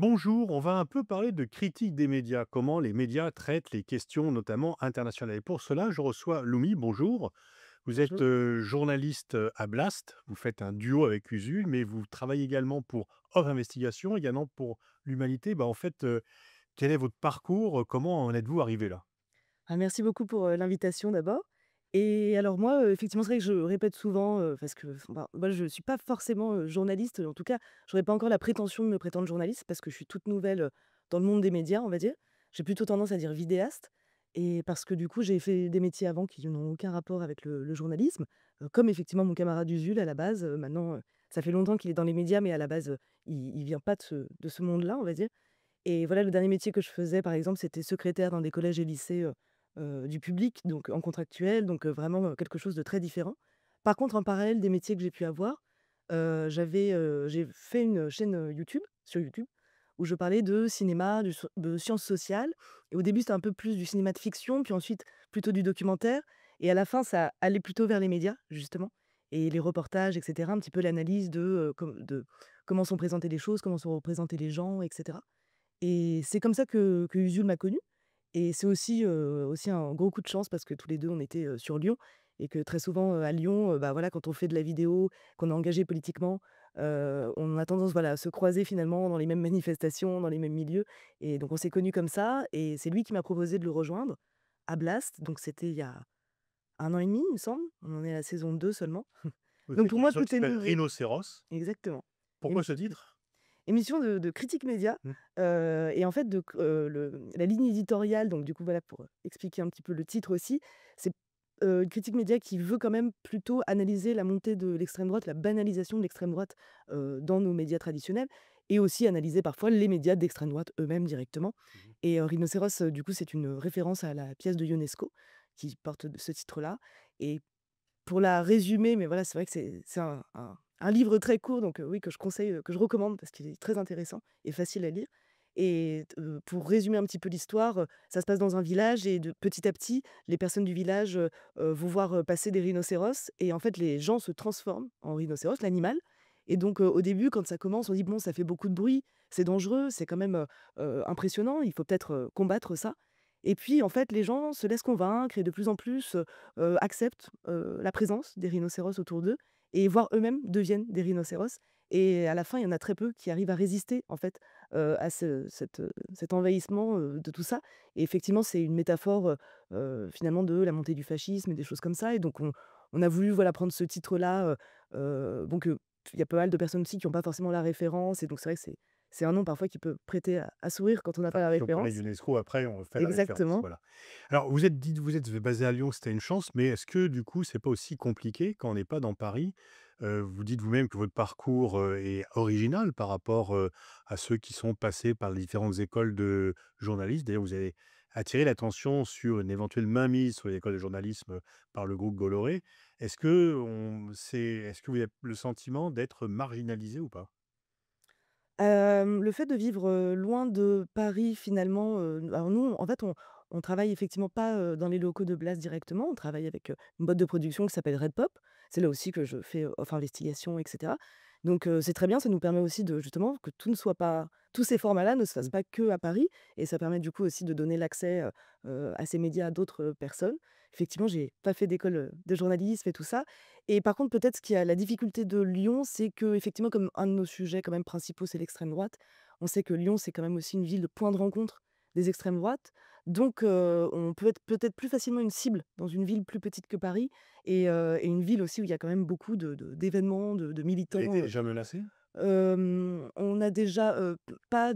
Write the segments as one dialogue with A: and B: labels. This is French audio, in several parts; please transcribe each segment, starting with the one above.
A: Bonjour, on va un peu parler de critique des médias, comment les médias traitent les questions notamment internationales. Et pour cela, je reçois Loumi, bonjour. Vous êtes
B: Bonjour.
A: journaliste à Blast, vous faites un duo avec Usul, mais vous travaillez également pour Off Investigation, également pour l'Humanité. En fait, quel est votre parcours? Comment en êtes-vous arrivé là?
B: Ah, merci beaucoup pour, l'invitation d'abord. Et alors moi, effectivement, c'est vrai que je répète souvent, parce que enfin, moi je suis pas forcément, journaliste, en tout cas, j'aurais pas encore la prétention de me prétendre journaliste parce que je suis toute nouvelle, dans le monde des médias, on va dire. J'ai plutôt tendance à dire vidéaste et parce que du coup, j'ai fait des métiers avant qui n'ont aucun rapport avec le journalisme, comme effectivement mon camarade Usul à la base, maintenant, ça fait longtemps qu'il est dans les médias, mais à la base, il vient pas de ce monde-là, on va dire. Et voilà, le dernier métier que je faisais, par exemple, c'était secrétaire dans des collèges et lycées, du public, donc en contractuel, donc vraiment, quelque chose de très différent. Par contre, en parallèle des métiers que j'ai pu avoir, j'ai fait une chaîne, YouTube sur YouTube, où je parlais de cinéma, de sciences sociales et au début, c'était un peu plus du cinéma de fiction, puis ensuite plutôt du documentaire et à la fin, ça allait plutôt vers les médias, justement et les reportages et cetera, un petit peu l'analyse de comment sont présentées les choses, comment sont représentés les gens et cetera. Et c'est comme ça que Usul m'a connue et c'est aussi un gros coup de chance parce que tous les 2 on était, sur Lyon et que très souvent, à Lyon, bah, voilà, quand on fait de la vidéo, qu'on est engagé politiquement, on a tendance, voilà, à se croiser finalement dans les mêmes manifestations, dans les mêmes milieux et donc on s'est connus comme ça et c'est lui qui m'a proposé de le rejoindre à Blast, donc c'était il y a 1 an et demi, il me semble. On en est à la saison 2 seulement.
A: Vous
B: Donc
A: faites
B: pour
A: une
B: moi,
A: émission
B: tout
A: qui
B: est
A: s'appelle
B: nouveau.
A: Rhinocéros.
B: Exactement.
A: Pourquoi ce titre?
B: Émission de critique média,
A: Hmm.
B: et en fait la ligne éditoriale donc du coup voilà pour, expliquer un petit peu le titre aussi, c'est, une critique média qui veut quand même plutôt analyser la montée de l'extrême droite, la banalisation de l'extrême droite, dans nos médias traditionnels et aussi analyser parfois les médias d'extrême droite eux-mêmes directement
A: Mhm.
B: et Rhinocéros, du coup c'est une référence à la pièce de Ionesco qui porte ce titre-là et pour la résumer, mais voilà, c'est vrai que c'est un livre très court donc oui, que je conseille, que je recommande parce qu'il est très intéressant et facile à lire et pour résumer un petit peu l'histoire, ça se passe dans un village et de petit à petit, les personnes du village, vont voir, passer des rhinocéros et en fait, les gens se transforment en rhinocéros, l'animal et donc au début, quand ça commence, on dit: «Bon, ça fait beaucoup de bruit, c'est dangereux, c'est quand même, impressionnant, il faut peut-être, combattre ça» et puis en fait, les gens se laissent convaincre et de plus en plus, acceptent, la présence des rhinocéros autour d'eux et voire eux-mêmes deviennent des rhinocéros et à la fin, il y en a très peu qui arrivent à résister en fait, à cet envahissement, de tout ça et effectivement, c'est une métaphore, finalement de la montée du fascisme et des choses comme ça et donc on a voulu, voilà, prendre ce titre-là, donc il y a pas mal de personnes aussi qui ont pas forcément la référence et donc c'est vrai que c'est un nom parfois qui peut prêter à sourire quand on n'a pas la
A: Si on connaît
B: référence.
A: l'UNESCO, après, on fait la référence,
B: Exactement.
A: voilà. Alors, vous êtes basé à Lyon, c'était une chance, mais est-ce que du coup, c'est pas aussi compliqué quand on n'est pas dans Paris? Vous dites vous-même que votre parcours, est original par rapport, à ceux qui sont passés par les différentes écoles de journalisme. D'ailleurs, vous avez attiré l'attention sur une éventuelle mainmise sur les écoles de journalisme, par le groupe Bolloré. Est-ce que vous avez le sentiment d'être marginalisé ou pas?
B: Le fait de vivre, loin de Paris finalement, alors nous, en fait, on travaille effectivement pas, dans les locaux de Blast directement. On travaille avec, une boîte de production qui s'appelle Red Pop. C'est là aussi que je fais, Off Investigation et cetera. Donc c'est très bien, ça nous permet aussi de justement que tout ne soit pas tous ces formats-là ne se fassent
A: Mmh.
B: pas que à Paris et ça permet du coup aussi de donner l'accès, à ces médias à d'autres, personnes. Effectivement, j'ai pas fait d'école, de journalisme et tout ça et par contre, peut-être ce qui a la difficulté de Lyon, c'est que effectivement, comme un de nos sujets quand même principaux, c'est l'extrême droite, on sait que Lyon, c'est quand même aussi une ville de point de rencontre des extrêmes droites. Donc, on peut être peut-être plus facilement une cible dans une ville plus petite que Paris et une ville aussi où il y a quand même beaucoup d'événements, de
A: Vous avez
B: militants,
A: été déjà menacé?
B: on a déjà, pas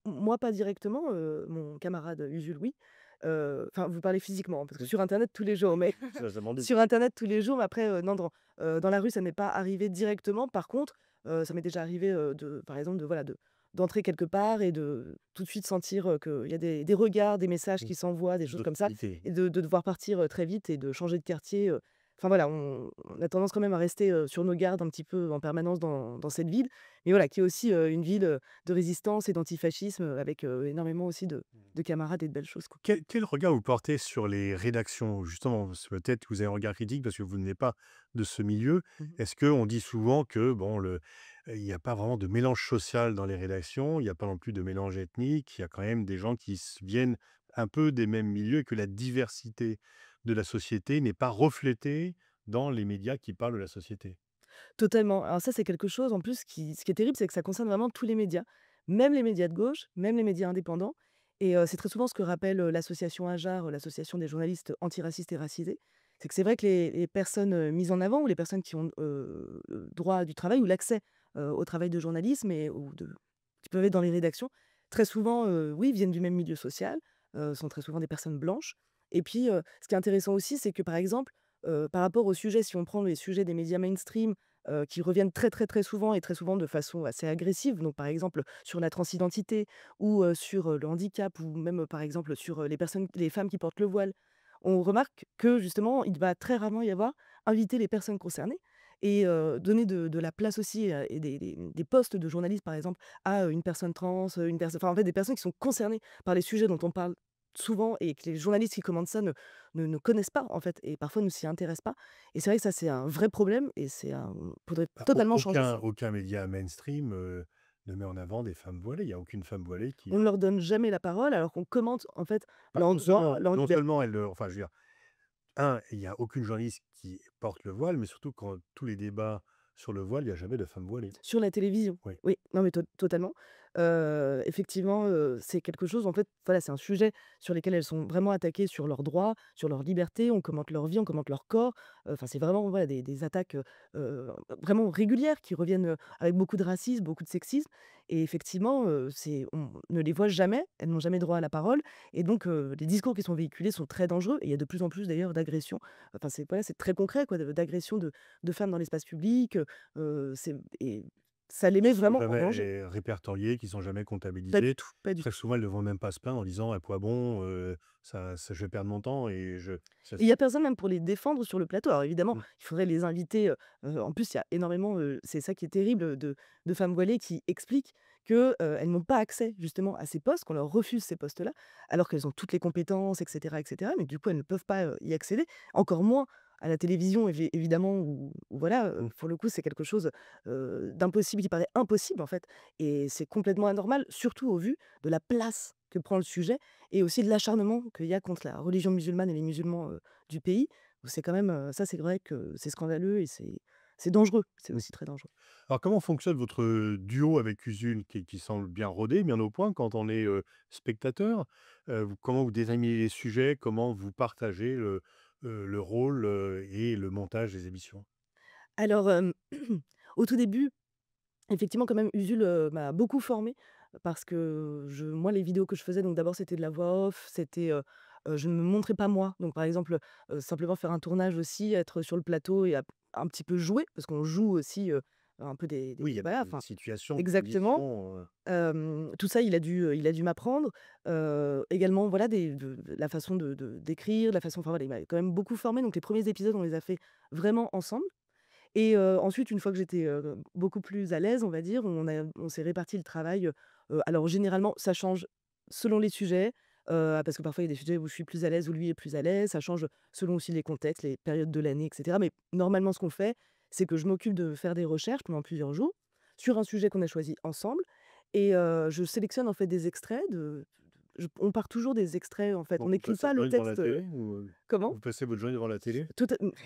B: moi pas directement, mon camarade Usul oui. Enfin, vous parlez physiquement, hein, parce que
A: Oui.
B: sur internet tous les jours, mais
A: Ça m'en doute.
B: sur internet tous les jours, mais après, non, dans la rue, ça m'est pas arrivé directement. Par contre, ça m'est déjà arrivé, par exemple, voilà, d'entrer quelque part et de tout de suite sentir, qu'il y a des regards, des messages
A: Mmh.
B: qui s'envoient, des choses comme ça
A: D'hostilité.
B: et de devoir partir, très vite et de changer de quartier, enfin voilà, on a tendance quand même à rester, sur nos gardes un petit peu en permanence dans cette ville. Mais voilà, qui est aussi, une ville, de résistance et d'antifascisme, avec, énormément aussi de camarades et de belles choses, quoi.
A: Quel regard vous portez sur les rédactions? Justement, parce que peut-être que vous avez un regard critique parce que vous n'êtes pas de ce milieu.
B: Mmh.
A: Est-ce qu'on dit souvent que bon, il n'y a pas vraiment de mélange social dans les rédactions, il n'y a pas non plus de mélange ethnique, il y a quand même des gens qui viennent un peu des mêmes milieux et que la diversité de la société n'est pas reflétée dans les médias qui parlent de la société?
B: Totalement. Alors ça, c'est quelque chose en plus qui ce qui est terrible, c'est que ça concerne vraiment tous les médias, même les médias de gauche, même les médias indépendants et c'est très souvent ce que rappelle, l'association AJAR, l'association des journalistes antiracistes et racisés. C'est que c'est vrai que les personnes, mises en avant ou les personnes qui ont, droit à du travail ou l'accès, au travail de journalisme et ou de qui peuvent être dans les rédactions, très souvent, oui, viennent du même milieu social, sont très souvent des personnes blanches et puis, ce qui est intéressant aussi, c'est que, par exemple, par rapport aux sujets, si on prend les sujets des médias mainstream, qui reviennent très, très, très souvent et très souvent de façon assez agressive. Donc, par exemple, sur la transidentité ou, sur, le handicap ou même, par exemple, sur, les femmes qui portent le voile. On remarque que justement, il va très rarement y avoir inviter les personnes concernées et donner de la place aussi, et des postes de journalistes, par exemple, à, une personne trans, une personne enfin, en fait, des personnes qui sont concernées par les sujets dont on parle souvent et que les journalistes qui commandent ça ne connaissent pas, en fait et parfois ne s'y intéressent pas et c'est vrai que ça, c'est un vrai problème et c'est un faudrait
A: Bah,
B: totalement changer ça.
A: aucun média mainstream, ne met en avant des femmes voilées. Il y a aucune femme voilée qui
B: On ne leur donne jamais la parole alors qu'on commente, en fait,
A: bah,
B: leur
A: non
B: liberté.
A: seulement elle, enfin, je veux dire, il y a aucune journaliste qui porte le voile, mais surtout quand tous les débats sur le voile, il y a jamais de femme voilée.
B: Sur la télévision,
A: Oui.
B: oui, non mais totalement. Effectivement, c'est quelque chose en fait, voilà, c'est un sujet sur lesquels elles sont vraiment attaquées sur leurs droits, sur leur liberté. On commente leur vie, on commente leur corps. Enfin, c'est vraiment, voilà, des attaques, vraiment régulières qui reviennent, avec beaucoup de racisme, beaucoup de sexisme et effectivement, c'est on ne les voit jamais, elles n'ont jamais droit à la parole et donc les discours qui sont véhiculés sont très dangereux et il y a de plus en plus d'ailleurs d'agressions. Enfin, c'est voilà, c'est très concret quoi, d'agressions de femmes dans l'espace public, c'est et ça les
A: Qui
B: met
A: sont
B: vraiment en
A: jamais
B: danger.
A: répertoriées, qui sont jamais
B: Pas du
A: comptabilisées.
B: tout, pas du
A: Très
B: tout.
A: souvent, elles ne vont même pas se plaindre en disant: «À quoi bon? Je vais perdre mon temps et je» ça
B: Et il y a personne même pour les défendre sur le plateau. Alors évidemment,
A: mmh.
B: il faudrait les inviter, en plus, il y a énormément, c'est ça qui est terrible, de femmes voilées qui expliquent que, elles n'ont pas accès justement à ces postes, qu'on leur refuse ces postes-là, alors qu'elles ont toutes les compétences et cetera, mais du coup, elles ne peuvent pas, y accéder. Encore moins à la télévision évidemment où voilà,
A: Mmh.
B: pour le coup, c'est quelque chose, d'impossible, qui paraît impossible en fait et c'est complètement anormal, surtout au vu de la place que prend le sujet et aussi de l'acharnement qu'il y a contre la religion musulmane et les musulmans, du pays, où c'est quand même, ça c'est vrai que c'est scandaleux et c'est dangereux, c'est
A: Mmh.
B: aussi très dangereux.
A: Alors comment fonctionne votre, duo avec Usul qui semble bien rodé, bien au point quand on est, spectateur? Comment vous déterminez les sujets? Comment vous partagez le rôle, et le montage des émissions?
B: Alors, au tout début, effectivement, quand même, Usul, m'a beaucoup formée parce que moi, les vidéos que je faisais, donc d'abord, c'était de la voix off, c'était, je ne me montrais pas moi. Donc par exemple, simplement faire un tournage aussi, être sur le plateau et un petit peu jouer, parce qu'on joue aussi, un peu
A: Oui, il y a
B: voilà,
A: des
B: enfin
A: situations, des
B: exactement.
A: conditions,
B: Tout ça, il a dû m'apprendre. Également, voilà, la façon d'écrire, la façon enfin voilà, il m'a quand même beaucoup formée, donc les premiers épisodes, on les a fait vraiment ensemble et ensuite, une fois que j'étais, beaucoup plus à l'aise, on va dire, on s'est réparti le travail, alors généralement, ça change selon les sujets, parce que parfois, il y a des sujets où je suis plus à l'aise, où lui est plus à l'aise. Ça change selon aussi les contextes, les périodes de l'année et cetera. Mais normalement, ce qu'on fait, c'est que je m'occupe de faire des recherches pendant plusieurs jours sur un sujet qu'on a choisi ensemble et je sélectionne, en fait, des extraits on part toujours des extraits, en fait.
A: bon,
B: On
A: vous
B: n'écrit
A: passez
B: pas
A: votre
B: le
A: journée devant la
B: texte,
A: télé ou,
B: comment?
A: vous passez votre journée devant la télé?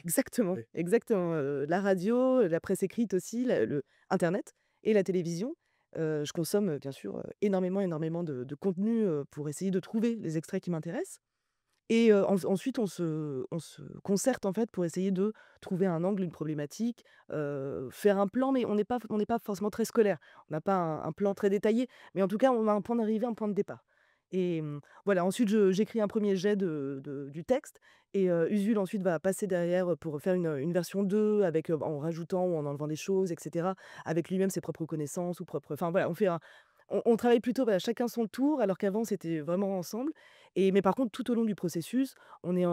B: Exactement,
A: Oui.
B: exactement, la radio, la presse écrite aussi, le internet et la télévision. Je consomme, bien sûr, énormément, énormément de contenu, pour essayer de trouver les extraits qui m'intéressent et ensuite on se concerte, en fait, pour essayer de trouver un angle, une problématique, faire un plan, mais on n'est pas forcément très scolaire. On n'a pas un plan très détaillé, mais en tout cas, on a un point d'arrivée, un point de départ et voilà, ensuite j'écris un premier jet du texte et Usul ensuite va passer derrière, pour faire une version 2 avec, en rajoutant ou en enlevant des choses et cetera, avec lui-même ses propres connaissances ou propres enfin voilà, on travaille plutôt, voilà, chacun son tour, alors qu'avant c'était vraiment ensemble mais par contre tout au long du processus, on est,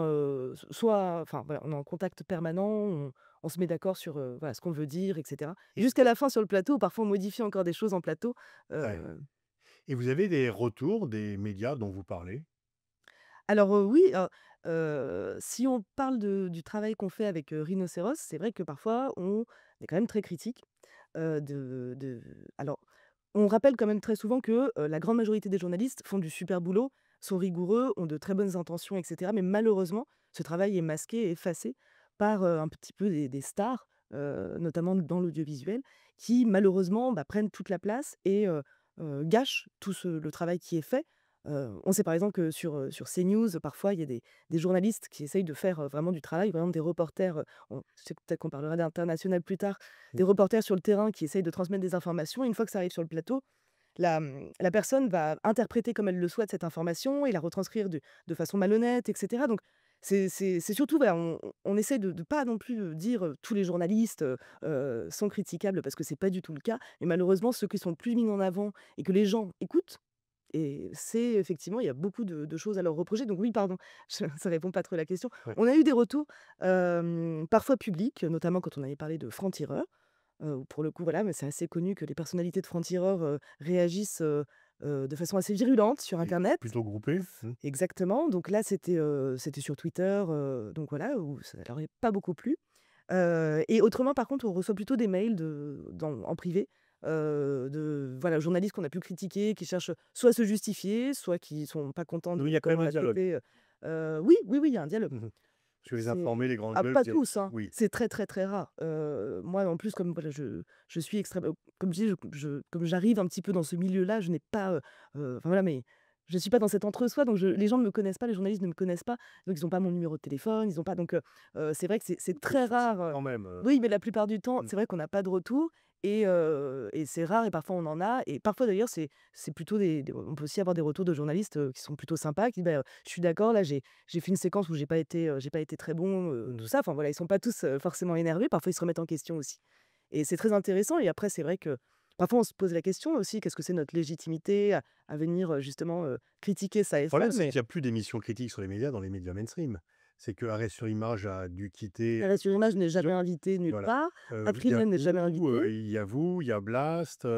B: soit enfin voilà, on est en contact permanent, on se met d'accord sur, voilà, ce qu'on veut dire et cetera et jusqu'à la fin sur le plateau, parfois on modifie encore des choses en plateau,
A: Ouais.
B: heu
A: Et vous avez des retours des médias dont vous parlez?
B: Alors, oui, si on parle du travail qu'on fait avec, Rhinocéros, c'est vrai que parfois on est quand même très critique, de alors, on rappelle quand même très souvent que, la grande majorité des journalistes font du super boulot, sont rigoureux, ont de très bonnes intentions et cetera, mais malheureusement, ce travail est masqué et effacé par, un petit peu des stars, notamment dans l'audiovisuel, qui malheureusement, bah, prennent toute la place gâchent tout le travail qui est fait. On sait par exemple que sur CNews, parfois, il y a des journalistes qui essayent de faire, vraiment du travail, par exemple des reporters, on je sais que peut-être qu'on parlera d'international plus tard,
A: Mmh.
B: des reporters sur le terrain qui essayent de transmettre des informations. Une fois que ça arrive sur le plateau, la personne va interpréter comme elle le souhaite cette information et la retranscrire de façon malhonnête et cetera. Donc c'est surtout, voilà, on essaie de pas non plus, dire, tous les journalistes, sont critiquables parce que c'est pas du tout le cas. Mais malheureusement, ceux qui sont plus mis en avant et que les gens écoutent et c'est effectivement, il y a beaucoup de choses à leur reprocher. Donc oui, pardon, je ça répond pas trop à la question.
A: Ouais.
B: On a eu des retours, parfois publics, notamment quand on avait parlé de Franc-Tireur, où pour le coup, voilà, mais c'est assez connu que les personnalités de Franc-Tireur, réagissent, de façon assez virulente sur
A: Oui,
B: internet.
A: plutôt groupés? Mmh.
B: Exactement, donc là, c'était sur Twitter, donc voilà, où ça leur est pas beaucoup plu. Et autrement, par contre, on reçoit plutôt des mails en privé, de voilà, journalistes qu'on a pu critiquer, qui cherchent soit à se justifier, soit qui sont pas contents
A: Oui, il
B: de
A: y a quand même
B: comment on
A: un
B: l'a
A: dialogue.
B: traité, oui, oui, oui, il y a un dialogue.
A: Mmh. Parce que les
B: C'est
A: informés, les grandes
B: ah,
A: gueules,
B: pas
A: c'est
B: tous, hein,
A: oui.
B: c'est très, très, très rare. Moi, en plus, comme voilà, je suis comme je dis, comme j'arrive un petit peu dans ce milieu-là, je n'ai pas, enfin voilà, mais je suis pas dans cet entre-soi, donc les gens ne me connaissent pas, les journalistes ne me connaissent pas, donc ils ont pas mon numéro de téléphone, ils ont pas donc c'est vrai que c'est
A: Oui,
B: très rare,
A: quand même,
B: oui, mais la plupart du temps,
A: mmh.
B: c'est vrai qu'on n'a pas de retour et c'est rare et parfois on en a et parfois d'ailleurs c'est plutôt des on peut aussi avoir des retours de journalistes, qui sont plutôt sympas, qui disent: «Bah, je suis d'accord, là, j'ai fait une séquence où j'ai pas été très bon, tout
A: Mmh.
B: ça. Enfin voilà, ils sont pas tous, forcément énervés, parfois ils se remettent en question aussi et c'est très intéressant et après c'est vrai que parfois on se pose la question aussi, qu'est-ce que c'est notre légitimité à venir, justement, critiquer ça
A: Le
B: et
A: problème,
B: ça?
A: c'est
B: Mais
A: qu'il y a plus d'émissions critiques sur les médias dans les médias mainstream. C'est que Arrêt sur Image a dû quitter
B: Arrêt sur image n'est jamais invité nulle
A: voilà,
B: part,
A: il y a
B: April n'est jamais
A: vous,
B: invité.
A: il y a Blast,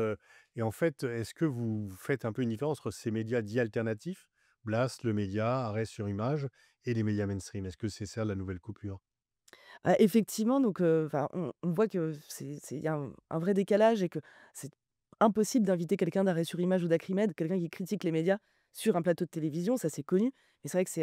A: et en fait, est-ce que vous faites un peu une différence entre ces médias dits alternatifs, Blast, Le Média, Arrêt sur Image et les médias mainstream? Est-ce que c'est ça la nouvelle coupure?
B: Effectivement, donc enfin, on voit que il y a un vrai décalage et que c'est impossible d'inviter quelqu'un d'Arrêt sur image ou d'Acrimed, quelqu'un qui critique les médias, sur un plateau de télévision, ça c'est connu. Et c'est vrai que c'est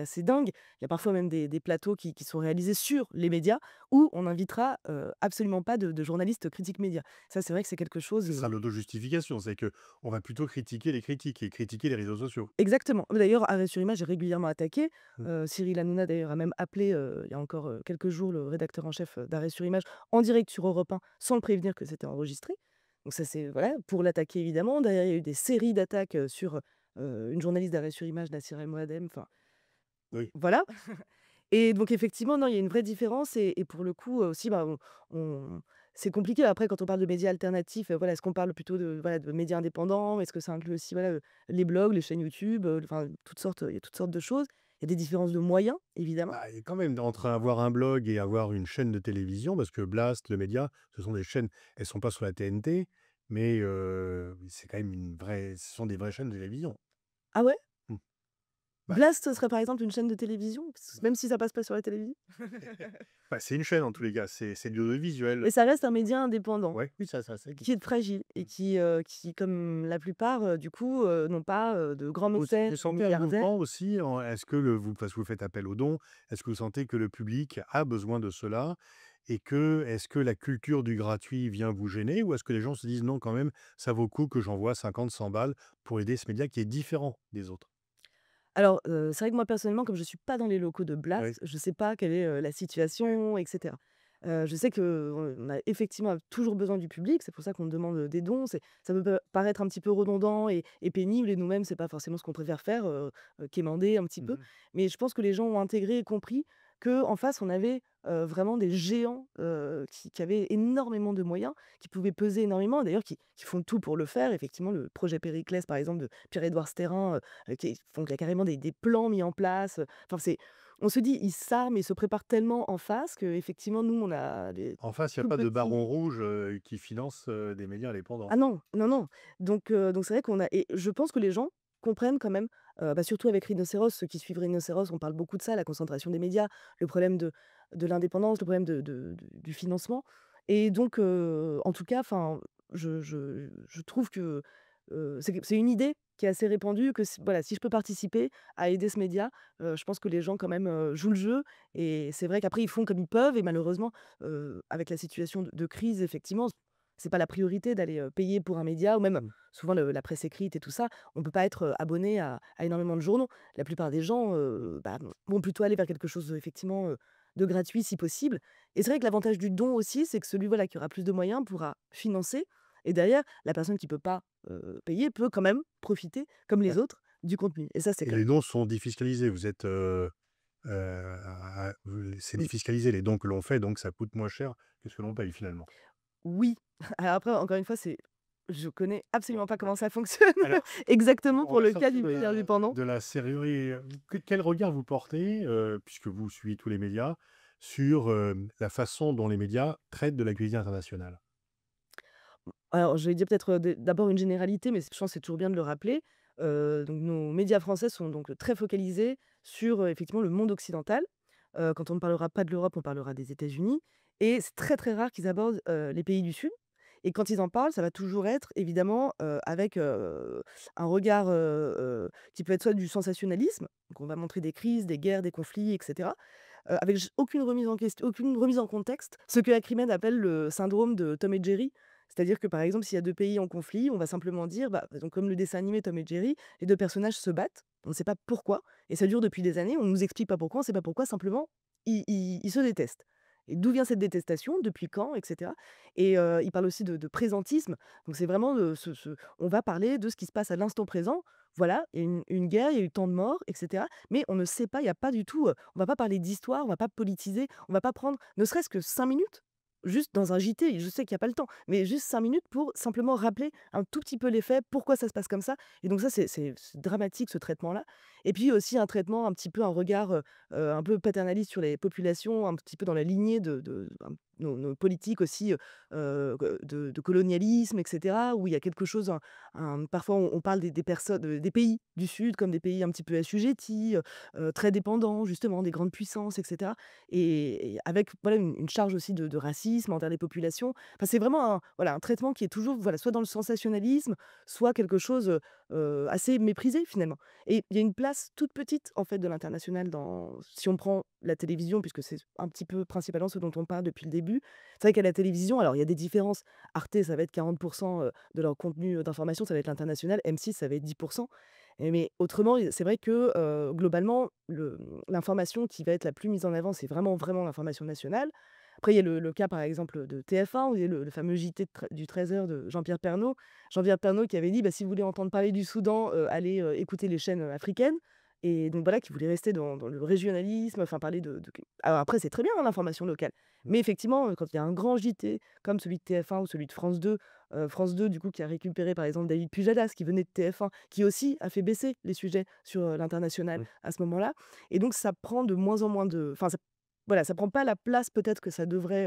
B: assez dingue. Il y a parfois même des plateaux qui sont réalisés sur les médias où on n'invitera, absolument pas de journalistes critiques médias. Ça, c'est vrai que c'est quelque chose,
A: Ce sera l'auto-justification, c'est que on va plutôt critiquer les critiques et critiquer les réseaux sociaux.
B: exactement. D'ailleurs, Arrêt sur image est régulièrement attaqué.
A: Mmh.
B: Cyril Hanouna d'ailleurs a même appelé, il y a encore, quelques jours, le rédacteur en chef, d'Arrêt sur image en direct sur Europe 1 sans le prévenir que c'était enregistré. Donc ça, c'est voilà, pour l'attaquer évidemment. Derrière, il y a eu des séries d'attaques, sur, une journaliste d'Arrêt sur image, Nassira El Moadem, enfin
A: Oui.
B: voilà. Et donc effectivement, non, il y a une vraie différence et pour le coup, aussi, bah, on c'est compliqué après quand on parle de médias alternatifs, voilà, est-ce qu'on parle plutôt de voilà, de médias indépendants? Est-ce que ça inclut aussi, voilà, les blogs, les chaînes YouTube, enfin toutes sortes, il y a toutes sortes de choses. Il y a des différences de moyens, évidemment.
A: Bah, et quand même, entre avoir un blog et avoir une chaîne de télévision, parce que Blast, Le Média, ce sont des chaînes, elles sont pas sur la TNT, mais c'est quand même une vraie ce sont des vraies chaînes de télévision.
B: Ah ouais?
A: Mmh. Bah,
B: Blast, ce serait par exemple une chaîne de télévision? Même si ça passe pas sur la télévision?
A: bah, c'est une chaîne en tous les cas, c'est de l'audiovisuel.
B: Mais ça reste un média indépendant.
A: Ouais, oui, ça
B: Qui
A: existe.
B: est fragile et qui comme la plupart, du coup, n'ont pas, de grands mécènes
A: Vous
B: ou
A: sentez un
B: milliardaires.
A: mouvement aussi en est-ce que le vous parce que vous faites appel aux dons, est-ce que vous sentez que le public a besoin de cela? Et que est-ce que la culture du gratuit vient vous gêner? Ou est-ce que les gens se disent: «Non, quand même, ça vaut le coup que j'envoie 50, 100 balles pour aider ce média qui est différent des autres»?
B: Alors, c'est vrai que moi personnellement, comme je suis pas dans les locaux de
A: Oui.
B: Blast, je sais pas quelle est, la situation et cetera. Je sais qu'on a effectivement toujours besoin du public, c'est pour ça qu'on demande, des dons. Ça peut paraître un petit peu redondant et pénible et nous-mêmes, c'est pas forcément ce qu'on préfère faire, quémander un petit peu.
A: Mmh.
B: Mais je pense que les gens ont intégré et compris qu'en face, on avait, vraiment des géants, qui avaient énormément de moyens, qui pouvaient peser énormément, d'ailleurs qui font tout pour le faire. Effectivement, le projet Périclès, par exemple, de Pierre-Édouard Stérin, qui font qu'il y a carrément des plans mis en place, enfin, on se dit: «Ils s'arment, ils se préparent tellement en face qu'effectivement, nous, on a des
A: En face, il y a
B: tout
A: pas de baron
B: petits».
A: rouge, qui finance, des médias indépendants.
B: Ah non, non, non. Donc c'est vrai qu'on a et je pense que les gens comprennent quand même, bah, surtout avec Rhinocéros, ceux qui suivent Rhinocéros, on parle beaucoup de ça, la concentration des médias, le problème de l'indépendance, le problème du financement et donc en tout cas, enfin, je trouve que, c'est une idée qui est assez répandue que s voilà, si je peux participer à aider ce média, je pense que les gens quand même, jouent le jeu et c'est vrai qu'après ils font comme ils peuvent et malheureusement, avec la situation de crise effectivement, c'est pas la priorité d'aller, payer pour un média ou même
A: Mmh.
B: souvent la presse écrite et tout ça, on peut pas être, abonné à énormément de journaux. La plupart des gens, bah, vont plutôt aller vers quelque chose, effectivement, de gratuit si possible et c'est vrai que l'avantage du don aussi, c'est que celui, voilà, qui aura plus de moyens pourra financer et derrière, la personne qui peut pas, payer peut quand même profiter, comme les
A: Ouais.
B: autres, du contenu et ça, c'est
A: Et
B: clair.
A: les dons sont défiscalisés. Vous êtes, c'est
B: Mmh,
A: défiscalisé les dons que l'on fait, donc ça coûte moins cher que ce que l'on paye finalement.
B: oui. Alors après, encore une fois, je connais
A: Bon,
B: absolument pas comment ça fonctionne
A: alors,
B: exactement
A: on
B: pour
A: va
B: le cas
A: sortir
B: du média indépendant.
A: de la serrurerie, quel regard vous portez, puisque vous suivez tous les médias, sur, la façon dont les médias traitent de l'actualité internationale?
B: Alors, je vais dire peut-être, d'abord une généralité, mais je pense que c'est toujours bien de le rappeler. Donc nos médias français sont donc très focalisés sur, effectivement le monde occidental. Quand on ne parlera pas de l'Europe, on parlera des États-Unis et c'est très, très rare qu'ils abordent, les pays du Sud et quand ils en parlent, ça va toujours être évidemment, avec, un regard, qui peut être soit du sensationnalisme, donc on va montrer des crises, des guerres, des conflits et cetera, avec j aucune remise en question, aucune remise en contexte. Ce que Acrimed appelle le syndrome de Tom et Jerry. C'est-à-dire que, par exemple, s'il y a 2 pays en conflit, on va simplement dire, bah, donc comme le dessin animé Tom et Jerry, les 2 personnages se battent, on ne sait pas pourquoi et ça dure depuis des années, on ne nous explique pas pourquoi, on ne sait pas pourquoi, simplement ils se détestent et d'où vient cette détestation? Depuis quand? Et cetera et il parle aussi de présentisme, donc c'est vraiment, on va parler de ce qui se passe à l'instant présent. Voilà, il y a une guerre, il y a eu tant de morts et cetera, mais on ne sait pas, il y a pas du tout, on va pas parler d'histoire, on va pas politiser, on va pas prendre ne serait-ce que 5 minutes, juste dans un JT, je sais qu'il y a pas le temps, mais juste 5 minutes pour simplement rappeler un tout petit peu les faits, pourquoi ça se passe comme ça et donc ça, c'est dramatique ce traitement-là et puis aussi un traitement un petit peu, un regard, un peu paternaliste sur les populations, un petit peu dans la lignée de nos politiques aussi, de colonialisme et cetera, où il y a quelque chose, parfois on parle des personnes, des pays du Sud comme des pays un petit peu assujettis, très dépendants justement des grandes puissances et cetera et avec voilà une charge aussi de racisme envers les populations. Enfin, c'est vraiment un traitement qui est toujours, voilà, soit dans le sensationnalisme, soit quelque chose, assez méprisé finalement et il y a une place toute petite en fait de l'international dans si on prend la télévision puisque c'est un petit peu principalement ce dont on parle depuis le début. C'est vrai qu'à la télévision, alors il y a des différences. Arte, ça va être 40 de leur contenu, d'information, ça va être l'international. M6, ça va être 10 et mais autrement, c'est vrai que, globalement, l'information qui va être la plus mise en avant, c'est vraiment, vraiment l'information nationale. Après, il y a le cas, par exemple, de TF1, où il y a le fameux JT du 13h de Jean-Pierre Pernaut. Jean-Pierre Pernaut qui avait dit: «Bah, si vous voulez entendre parler du Soudan, allez, écouter les chaînes, africaines» et donc voilà, qui voulait rester dans le régionalisme, enfin parler de alors après, c'est très bien, hein, l'information locale.
A: Mmh.
B: Mais effectivement, quand il y a un grand JT comme celui de TF1 ou celui de France 2 du coup qui a récupéré par exemple David Pujadas qui venait de TF1, qui aussi a fait baisser les sujets sur, l'international
A: Mmh.
B: à ce moment-là et donc ça prend de moins en moins de enfin ça voilà, ça prend pas la place peut-être que ça devrait,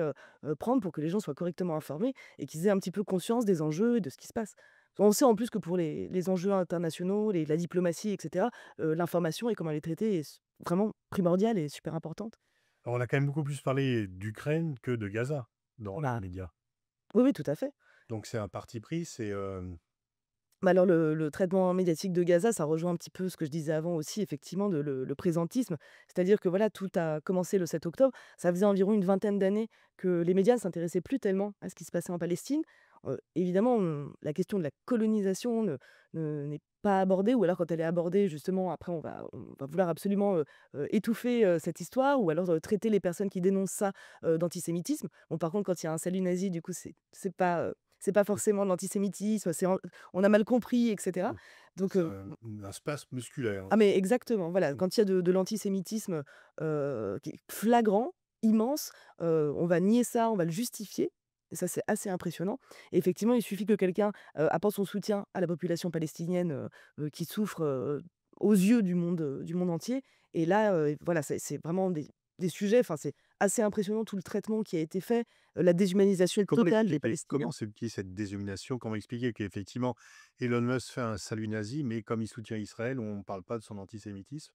B: prendre pour que les gens soient correctement informés et qu'ils aient un petit peu conscience des enjeux et de ce qui se passe. On sait en plus que pour les enjeux internationaux, la diplomatie et cetera, l'information et comment elle est traitée est vraiment primordiale et super importante.
A: Alors on a quand même beaucoup plus parlé d'Ukraine que de Gaza dans les
B: Bah,
A: médias.
B: oui, oui, tout à fait.
A: Donc c'est un parti pris, c'est,
B: Bah, alors le traitement médiatique de Gaza, ça rejoint un petit peu ce que je disais avant aussi effectivement de le présentisme. C'est-à-dire que voilà, tout a commencé le 7 octobre. Ça faisait environ une vingtaine d'années que les médias ne s'intéressaient plus tellement à ce qui se passait en Palestine. Évidemment, la question de la colonisation n'est pas abordée ou alors quand elle est abordée justement après on va vouloir absolument, étouffer, cette histoire ou alors, traiter les personnes qui dénoncent ça, d'antisémitisme. Bon par contre quand il y a un salut nazi du coup c'est pas, c'est pas forcément de l'antisémitisme, on a mal compris et cetera.
A: Mmh.
B: Donc
A: C'est un spasme musculaire.
B: ah mais exactement, voilà,
A: Mmh.
B: quand il y a de l'antisémitisme, qui est flagrant, immense, on va nier ça, on va le justifier et ça, c'est assez impressionnant et effectivement, il suffit que quelqu'un, apporte son soutien à la population palestinienne, qui souffre, aux yeux du monde entier et là, voilà, c'est vraiment des sujets enfin, c'est assez impressionnant tout le traitement qui a été fait, la déshumanisation
A: Comment
B: totale des
A: l'expliquer?
B: Palestiniens.
A: Comment s'expliquer cette déshumanisation? Comment expliquer qu'effectivement Elon Musk fait un salut nazi, mais comme il soutient Israël, on ne parle pas de son antisémitisme?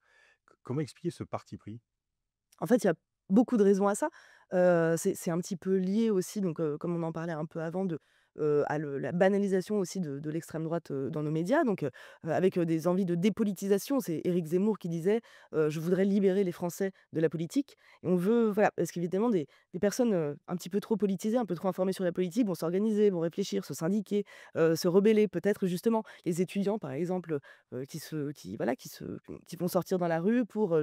A: Comment expliquer ce parti pris?
B: En fait, il y a beaucoup de raisons à ça. C'est un petit peu lié aussi donc comme on en parlait un peu avant à la banalisation aussi de l'extrême droite, dans nos médias donc avec, des envies de dépolitisation. C'est Éric Zemmour qui disait: «Je voudrais libérer les Français de la politique» et on veut voilà, parce qu'évidemment des personnes, un petit peu trop politisées, un peu trop informées sur la politique vont s'organiser, vont réfléchir, se syndiquer, se rebeller. Peut-être justement les étudiants par exemple, qui voilà, qui vont sortir dans la rue pour,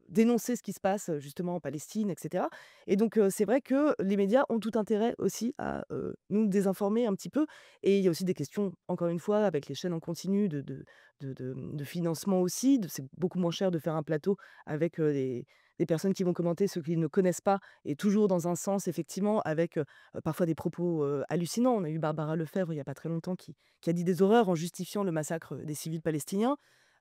B: dénoncer ce qui se passe, justement en Palestine et cetera et donc c'est vrai que les médias ont tout intérêt aussi à, nous désinformer un petit peu et il y a aussi des questions, encore une fois, avec les chaînes en continu de financement aussi, c'est beaucoup moins cher de faire un plateau avec, des personnes qui vont commenter ce qu'ils ne connaissent pas et toujours dans un sens effectivement avec, parfois des propos, hallucinants. On a eu Barbara Lefebvre il y a pas très longtemps qui a dit des horreurs en justifiant le massacre, des civils palestiniens,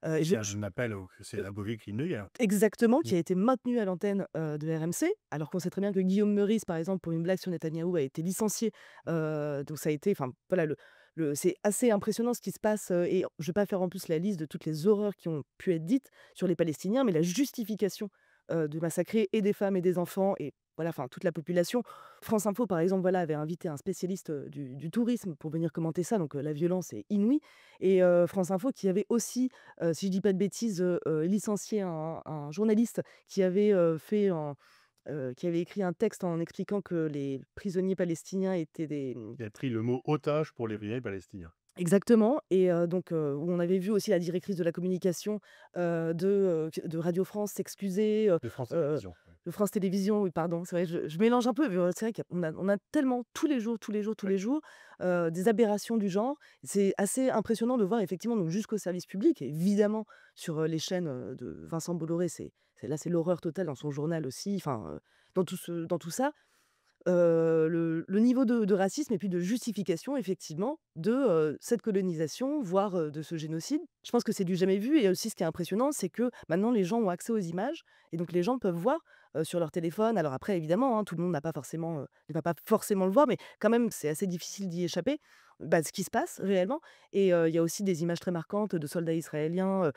B: et je
A: C'est un appel au c'est la beauté crime de guerre.
B: exactement,
A: Mmh.
B: qui a été maintenu à l'antenne, de RMC, alors qu'on sait très bien que Guillaume Meurice, par exemple, pour une blague sur Netanyahou, a été licencié. Donc ça a été enfin, voilà, le c'est assez impressionnant ce qui se passe, et je ne vais pas faire en plus la liste de toutes les horreurs qui ont pu être dites sur les Palestiniens, mais la justification, de massacrer et des femmes et des enfants et voilà, enfin, toute la population. France Info, par exemple, voilà, avait invité un spécialiste, du tourisme pour venir commenter ça, donc la violence est inouïe et France Info qui avait aussi si je dis pas de bêtises, licencié un journaliste qui avait, qui avait écrit un texte en expliquant que les prisonniers palestiniens étaient des
A: Il a pris le mot «otage» pour les vrais palestiniens,
B: exactement et donc où on avait vu aussi la directrice de la communication, de Radio France s'excuser,
A: de France
B: heu,
A: Télévisions, ouais.
B: de France Télévisions, oui pardon, c'est vrai, je mélange un peu, mais c'est vrai qu'on a tellement tous les jours, tous les jours, tous
A: Ouais.
B: les jours, des aberrations du genre. C'est assez impressionnant de voir effectivement donc jusqu'au service public, évidemment sur, les chaînes, de Vincent Bolloré, c'est l'horreur totale dans son journal aussi, enfin, dans tout ça. Le niveau de racisme et puis de justification effectivement de, cette colonisation, voire, de ce génocide. Je pense que c'est du jamais vu et aussi ce qui est impressionnant, c'est que maintenant les gens ont accès aux images et donc les gens peuvent voir, sur leur téléphone. Alors après évidemment, hein, tout le monde n'a pas forcément, ne va pas forcément le voir, mais quand même c'est assez difficile d'y échapper, bah, ce qui se passe réellement et il y a aussi des images très marquantes de soldats israéliens,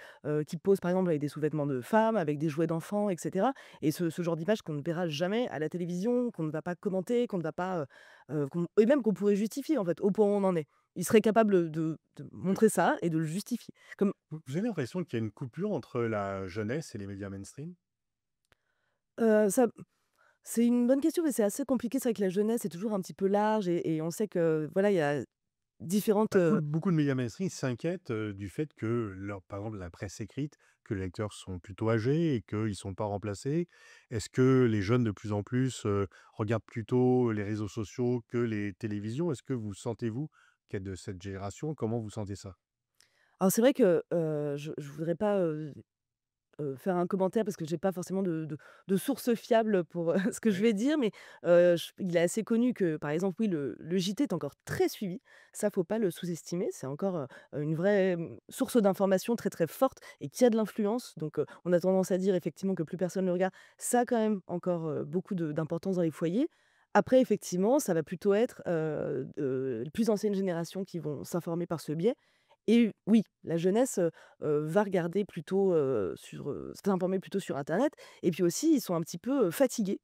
B: qui posent par exemple avec des sous-vêtements de femmes, avec des jouets d'enfants et cetera et ce genre d'image qu'on ne verra jamais à la télévision, qu'on ne va pas commenter, qu'on ne va pas, qu'on et même qu'on pourrait justifier en fait, au point où on en est. Ils seraient capables de montrer ça et de le justifier. Comme,
A: Vous avez l'impression qu'il y a une coupure entre la jeunesse et les médias mainstream?
B: ça c'est une bonne question, mais c'est assez compliqué. C'est vrai que la jeunesse est toujours un petit peu large et on sait que voilà, il y a différentes,
A: Beaucoup de médias mainstream s'inquiètent, du fait que leur par exemple, la presse écrite, que les lecteurs sont plutôt âgés et qu'ils ne sont pas remplacés. Est-ce que les jeunes, de plus en plus, regardent plutôt les réseaux sociaux que les télévisions? Est-ce que vous sentez-vous qu'être de cette génération? Comment vous sentez ça?
B: alors c'est vrai que, je voudrais pas, faire un commentaire parce que j'ai pas forcément de sources fiables pour, ce que je
A: Ouais.
B: vais dire, mais j il est assez connu que, par exemple, oui, le JT est encore très suivi. Ça, faut pas le sous-estimer. C'est encore, une vraie, source d'information très, très forte et qui a de l'influence. Donc on a tendance à dire effectivement que plus personne le regarde. Ça a quand même encore, beaucoup d'importance dans les foyers. Après effectivement, ça va plutôt être, les plus anciennes générations qui vont s'informer par ce biais et oui, la jeunesse, va regarder plutôt, s'informer plutôt sur internet et puis aussi ils sont un petit peu, fatigués,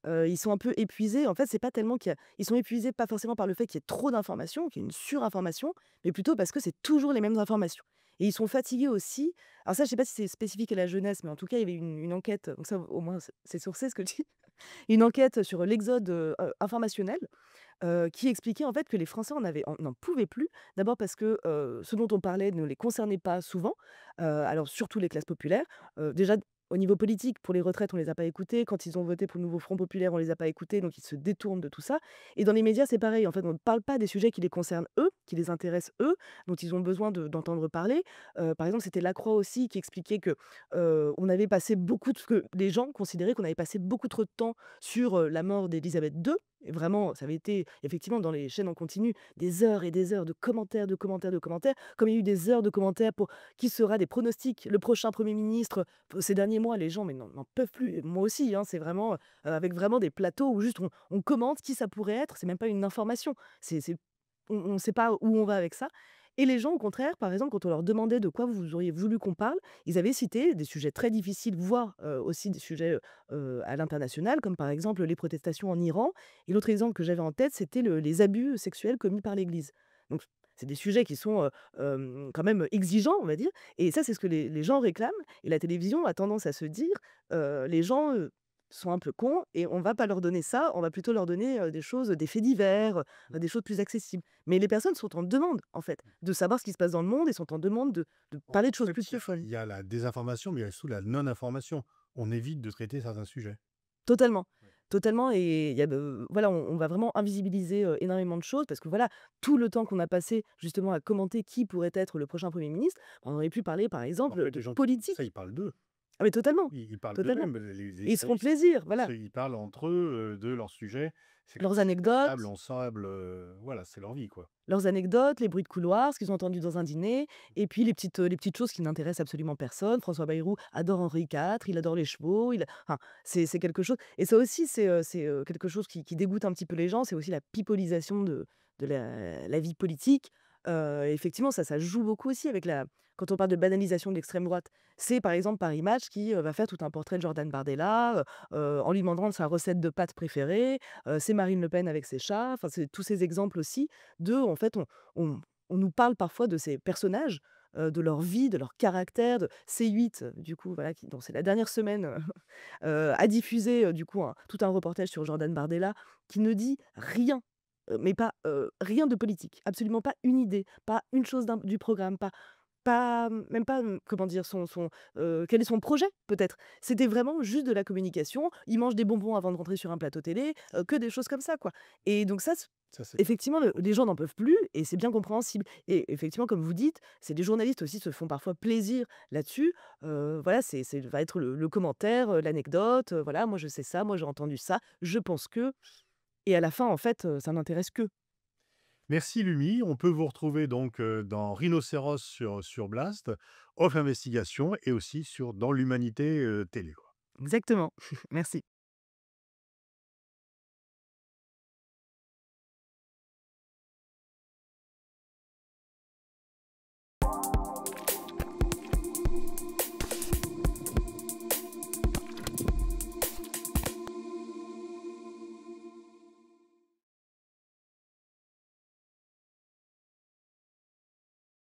B: ils sont un peu épuisés. En fait, c'est pas tellement qu'il y a ils sont épuisés pas forcément par le fait qu'il y ait trop d'informations, qu'il y ait une surinformation, mais plutôt parce que c'est toujours les mêmes informations et ils sont fatigués aussi. Alors ça, je sais pas si c'est spécifique à la jeunesse, mais en tout cas, il y avait une enquête, donc ça au moins c'est sourcé ce que je dis, une enquête sur l'exode, informationnel qui expliquait en fait que les Français en n'en pouvaient plus. D'abord parce que, ce dont on parlait ne les concernait pas souvent, alors surtout les classes populaires. Déjà au niveau politique, pour les retraites, on les a pas écoutés. Quand ils ont voté pour le nouveau Front populaire, on les a pas écoutés, donc ils se détournent de tout ça. Et dans les médias, c'est pareil. En fait, on ne parle pas des sujets qui les concernent eux, qui les intéressent eux, dont ils ont besoin d'entendre parler. Par exemple, c'était Lacroix aussi qui expliquait que, on avait passé beaucoup de que les gens considéraient qu'on avait passé beaucoup trop de temps sur, la mort d'Élisabeth II. Et vraiment, ça avait été effectivement dans les chaînes en continu des heures et des heures de commentaires, de commentaires, de commentaires, comme il y a eu des heures de commentaires pour qui sera des pronostics, le prochain premier ministre. Ces derniers mois, les gens mais n'en peuvent plus. Et moi aussi, hein, c'est vraiment, avec vraiment des plateaux où juste on commente qui ça pourrait être, c'est même pas une information. C'est on sait pas où on va avec ça. Et les gens, au contraire, par exemple, quand on leur demandait de quoi vous auriez voulu qu'on parle, ils avaient cité des sujets très difficiles, voire, aussi des sujets, à l'international, comme par exemple les protestations en Iran. Et l'autre exemple que j'avais en tête, c'était les abus sexuels commis par l'Église. Donc c'est des sujets qui sont, quand même exigeants, on va dire. Et ça, c'est ce que les gens réclament. Et la télévision a tendance à se dire, les gens, sont un peu cons et on va pas leur donner ça, on va plutôt leur donner, des choses, des faits divers, des choses plus accessibles. Mais les personnes sont en demande, en fait, de savoir ce qui se passe dans le monde et sont en demande de
A: En
B: parler de choses
A: fait,
B: plus
A: il
B: profondes.
A: y a la désinformation, mais il y a surtout la non-information. On évite de traiter certains sujets.
B: Totalement,
A: Ouais.
B: totalement. Et il y a voilà, on va vraiment invisibiliser, énormément de choses parce que voilà, tout le temps qu'on a passé justement à commenter qui pourrait être le prochain premier ministre, on aurait pu parler, par
A: En
B: exemple,
A: fait,
B: de
A: les gens qui disent ça,
B: politique.
A: ils parlent d'eux.
B: Ah mais totalement,
A: Ils parlent
B: totalement.
A: d'eux-mêmes, les
B: Et ils se font
A: journalistes.
B: plaisir, voilà.
A: Ils parlent entre eux, de leur sujet. C'est comme
B: Leurs
A: s'ils étaient à table
B: anecdotes
A: ensemble, voilà, c'est leur vie, quoi.
B: Leurs anecdotes, les bruits de couloir, ce qu'ils ont entendu dans un dîner et puis les petites choses qui n'intéressent absolument personne. François Bayrou adore Henri IV, il adore les chevaux, il enfin, c'est quelque chose et ça aussi c'est, quelque chose qui dégoûte un petit peu les gens, c'est aussi la pipolisation de la vie politique. Effectivement, ça joue beaucoup aussi avec la quand on parle de banalisation de l'extrême droite. C'est par exemple Paris Match qui, va faire tout un portrait de Jordan Bardella, en lui demandant sa recette de pâtes préférée, c'est Marine Le Pen avec ses chats, enfin, c'est tous ces exemples aussi en fait, on on nous parle parfois de ces personnages, de leur vie, de leur caractère, de C8, du coup, voilà, qui c'est la dernière semaine, a diffusé, du coup, tout un reportage sur Jordan Bardella qui ne dit rien, mais pas, rien de politique, absolument pas une idée, pas une chose du programme, même pas, comment dire? Quel est son projet peut-être? C'était vraiment juste de la communication. Il mange des bonbons avant de rentrer sur un plateau télé, que des choses comme ça, quoi. Et donc ça,
A: Ça, c'est
B: effectivement, les gens n'en peuvent plus et c'est bien compréhensible. Et effectivement, comme vous dites, c'est des journalistes aussi se font parfois plaisir là-dessus. Voilà, c'est va être le commentaire, l'anecdote, voilà: «Moi je sais ça, moi j'ai entendu ça, je pense que» et à la fin, en fait, ça n'intéresse qu'eux.
A: merci Lumi. On peut vous retrouver donc, dans Rhinocéros sur Blast, Off Investigation et aussi dans l'Humanité, télé, quoi.
B: Exactement. Merci.